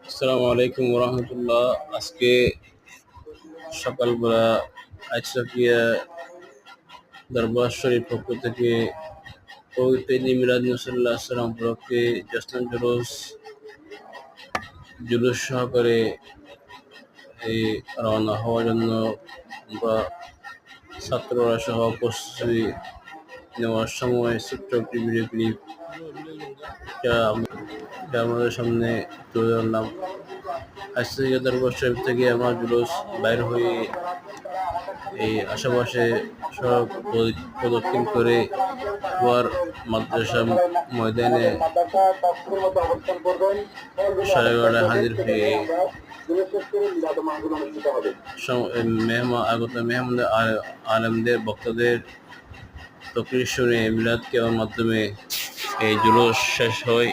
আসসালামু আলাইকুম ওরহমতুল্লাহ। আজকে সকালবেলা আইসাফিয়া দরবার শরীফ পক্ষ থেকে পবিত্র ঈদ মিলাদ নবী সাল্লাম উপলক্ষে জশ্ন জুলুস সহকারে এই রওনা হওয়ার জন্য আমরা ছাত্ররা সহ প্রস্তুতি নেওয়ার সময় ছোট্ট একটি ভিডিও ক্লিপ যা আমাদের সামনে তুলে ধরলাম। আইসাফিয়া দরবার শরীফ থেকে আমরা জুলুস বাইর হয়ে এই আশেপাশে সড়ক প্রদক্ষিণ করে আবার মাদ্রাসা ময়দানে 11:30 হাজির হয়ে আগত মেহমান আলেমদের বক্তাদের তকরির শুনে মিলাদ কেওয়ার মাধ্যমে এই জুলুস শেষ হয়।